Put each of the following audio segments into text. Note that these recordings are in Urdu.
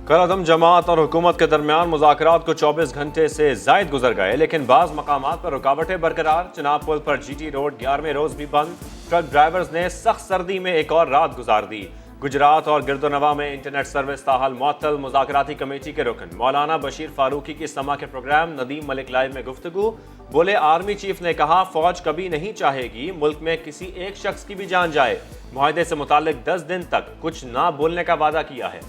کل عدم جماعت اور حکومت کے درمیان مذاکرات کو 24 گھنٹے سے زائد گزر گئے، لیکن بعض مقامات پر رکاوٹیں برقرار۔ چناب پل پر جی ٹی روڈ 11ویں روز بھی بند۔ ٹرک ڈرائیورز نے سخت سردی میں ایک اور رات گزار دی۔ گجرات اور گرد و نواح میں انٹرنیٹ سروس تاحال معطل۔ مذاکراتی کمیٹی کے رکن مولانا بشیر فاروقی کی سما کے پروگرام ندیم ملک لائیو میں گفتگو۔ بولے آرمی چیف نے کہا فوج کبھی نہیں چاہے گی ملک میں کسی ایک شخص کی بھی جان جائے۔ معاہدے سے متعلق 10 دن تک کچھ نہ بولنے کا وعدہ کیا ہے۔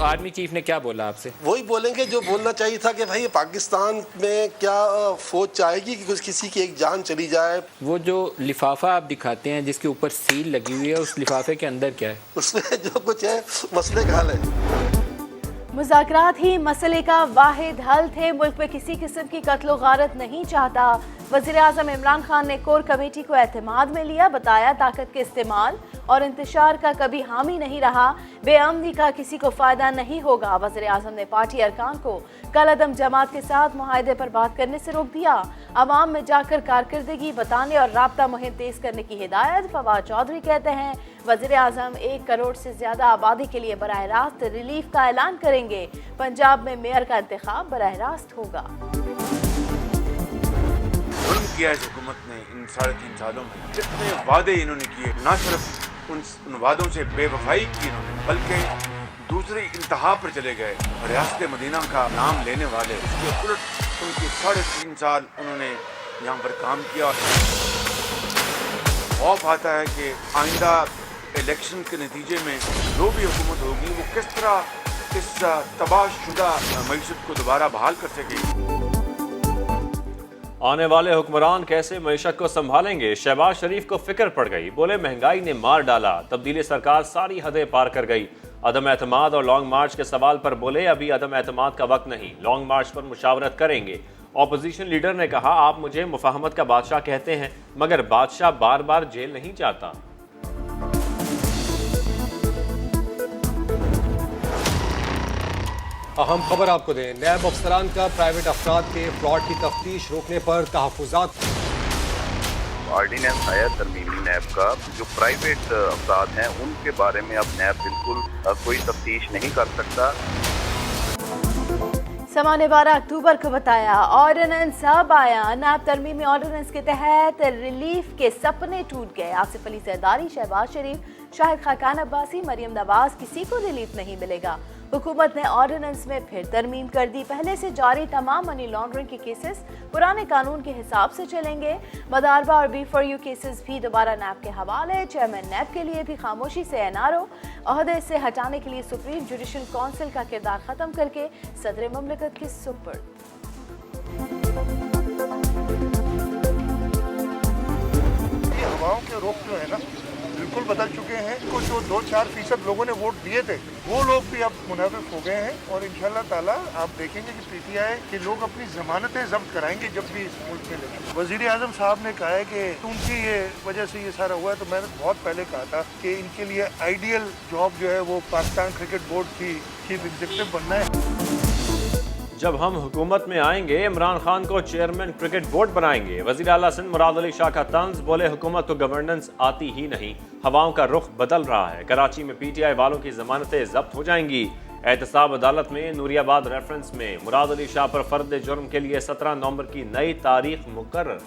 آرمی چیف نے کیا بولا آپ سے؟ وہی بولیں گے جو بولنا چاہیے تھا کہ بھائی پاکستان میں کیا فوج چاہے گی کہ کسی کی ایک جان چلی جائے۔ وہ جو لفافہ آپ دکھاتے ہیں جس کے اوپر سیل لگی ہوئی ہے، اس لفافے کے اندر کیا ہے؟ اس میں جو کچھ ہے مسئلے کا حل ہے۔ مذاکرات ہی مسئلے کا واحد حل تھے، ملک میں کسی قسم کی قتل و غارت نہیں چاہتا۔ وزیر اعظم عمران خان نے کور کمیٹی کو اعتماد میں لیا، بتایا طاقت کے استعمال اور انتشار کا کبھی حامی نہیں رہا، بے امنی کا کسی کو فائدہ نہیں ہوگا۔ وزیر اعظم نے پارٹی ارکان کو کل عدم جماعت کے ساتھ معاہدے پر بات کرنے سے روک دیا، عوام میں جا کر کارکردگی بتانے اور رابطہ مہم تیز کرنے کی ہدایت۔ فواد چودھری کہتے ہیں وزیر اعظم 1 کروڑ سے زیادہ آبادی کے لیے براہ راست ریلیف کا اعلان کریں گے۔ پنجاب میں میئر کا انتخاب براہ راست ہوگا۔ ظلم کیا اس حکومت نے ان 3.5 سالوں میں، جتنے وعدے انہوں نے کیے، نہ صرف ان وعدوں سے بے وفائی کی انہوں نے، بلکہ دوسری انتہا پر چلے گئے۔ ریاست مدینہ کا نام لینے والے اس کے الٹ ان کے 3.5 سال انہوں نے یہاں پر کام کیا۔ خوف آتا ہے کہ آئندہ الیکشن کے نتیجے میں جو بھی حکومت ہوگی وہ کس طرح اس تباہ شدہ معیشت کو دوبارہ بحال کر سکے گی۔ آنے والے حکمران کیسے معیشت کو سنبھالیں گے؟ شہباز شریف کو فکر پڑ گئی، بولے مہنگائی نے مار ڈالا، تبدیلی سرکار ساری حدیں پار کر گئی۔ عدم اعتماد اور لانگ مارچ کے سوال پر بولے ابھی عدم اعتماد کا وقت نہیں، لانگ مارچ پر مشاورت کریں گے۔ اپوزیشن لیڈر نے کہا آپ مجھے مفاہمت کا بادشاہ کہتے ہیں مگر بادشاہ بار بار جیل نہیں جاتا۔ اہم خبر آپ کو دیں، نیب افسران کا پرائیویٹ افراد کے فراڈ کی تفتیش روکنے پر تحفظات۔ آرڈیننس آیا ترمیمی نیب کا، جو پرائیویٹ افراد ہیں ان کے بارے میں اب نیب بالکل کوئی تفتیش نہیں کر سکتا۔ سما نے 12 اکتوبر کو بتایا آرڈیننس اب آیا، نیب ترمیمی آرڈیننس کے تحت ریلیف کے سپنے ٹوٹ گئے۔ آصف علی زرداری، شہباز شریف، شاہد خاقان عباسی، مریم نواز، کسی کو ریلیف نہیں ملے گا۔ حکومت نے آرڈیننس میں پھر ترمیم کر دی، پہلے سے جاری تمام منی لانڈرنگ کے کیسز پرانے قانون کے حساب سے چلیں گے۔ مداربہ اور B4U کیسز بھی دوبارہ نیب کے حوالے۔ چیئرمین نیب کے لیے بھی خاموشی سے NRO عہدے سے ہٹانے کے لیے سپریم جوڈیشل کونسل کا کردار ختم کر کے صدر مملکت کے سپرد۔ یہ ہواؤں کے رخ جو ہے نا بالکل بدل چکے ہیں، کو جو 2-4% لوگوں نے ووٹ دیے تھے وہ لوگ بھی اب منافق ہو گئے ہیں، اور انشاءاللہ تعالیٰ آپ دیکھیں گے کہ PTI کے لوگ اپنی ضمانتیں ضبط کرائیں گے جب بھی اس ملک میں لگے۔ وزیر اعظم صاحب نے کہا ہے کہ ان کی یہ وجہ سے یہ سارا ہوا ہے، تو میں نے بہت پہلے کہا تھا کہ ان کے لیے آئیڈیل جاب جو ہے وہ پاکستان کرکٹ بورڈ کی چیف ایگزیکٹو بننا ہے۔ جب ہم حکومت میں آئیں گے عمران خان کو چیئرمین کرکٹ بورڈ بنائیں گے۔ وزیر اعلیٰ سندھ مراد علی شاہ کا طنز، بولے حکومت کو گورننس آتی ہی نہیں، ہواؤں کا رخ بدل رہا ہے۔ کراچی میں PTI والوں کی ضمانتیں ضبط ہو جائیں گی۔ احتساب عدالت میں نوری آباد ریفرنس میں مراد علی شاہ پر فرد جرم کے لیے 17 نومبر کی نئی تاریخ مقرر۔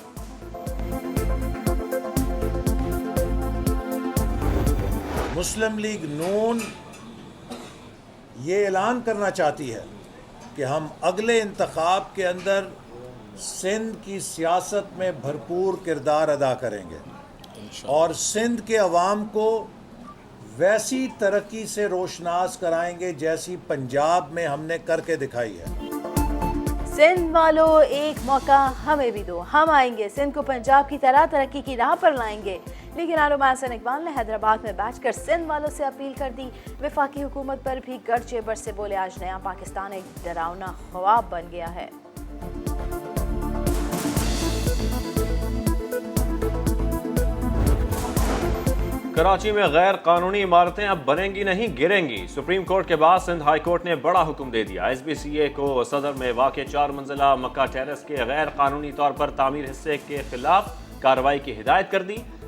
مسلم لیگ نون یہ اعلان کرنا چاہتی ہے کہ ہم اگلے انتخاب کے اندر سندھ کی سیاست میں بھرپور کردار ادا کریں گے اور سندھ کے عوام کو ویسی ترقی سے روشناس کرائیں گے جیسی پنجاب میں ہم نے کر کے دکھائی ہے۔ سندھ والوں ایک موقع ہمیں بھی دو، ہم آئیں گے سندھ کو پنجاب کی طرح ترقی کی راہ پر لائیں گے۔ لیکن علامہ حسن اقبال نے حیدرآباد میں بیٹھ کر سندھ والوں سے اپیل کر دی، وفاقی حکومت پر بھی گڑ چیبر سے بولے آج نیا پاکستان ایک ڈراؤنا خواب بن گیا ہے۔ کراچی میں غیر قانونی عمارتیں اب بنیں گی نہیں گریں گی۔ سپریم کورٹ کے بعد سندھ ہائی کورٹ نے بڑا حکم دے دیا۔ SBCA کو صدر میں واقع 4 منزلہ مکہ ٹیرس کے غیر قانونی طور پر تعمیر حصے کے خلاف کارروائی کی ہدایت کر دی۔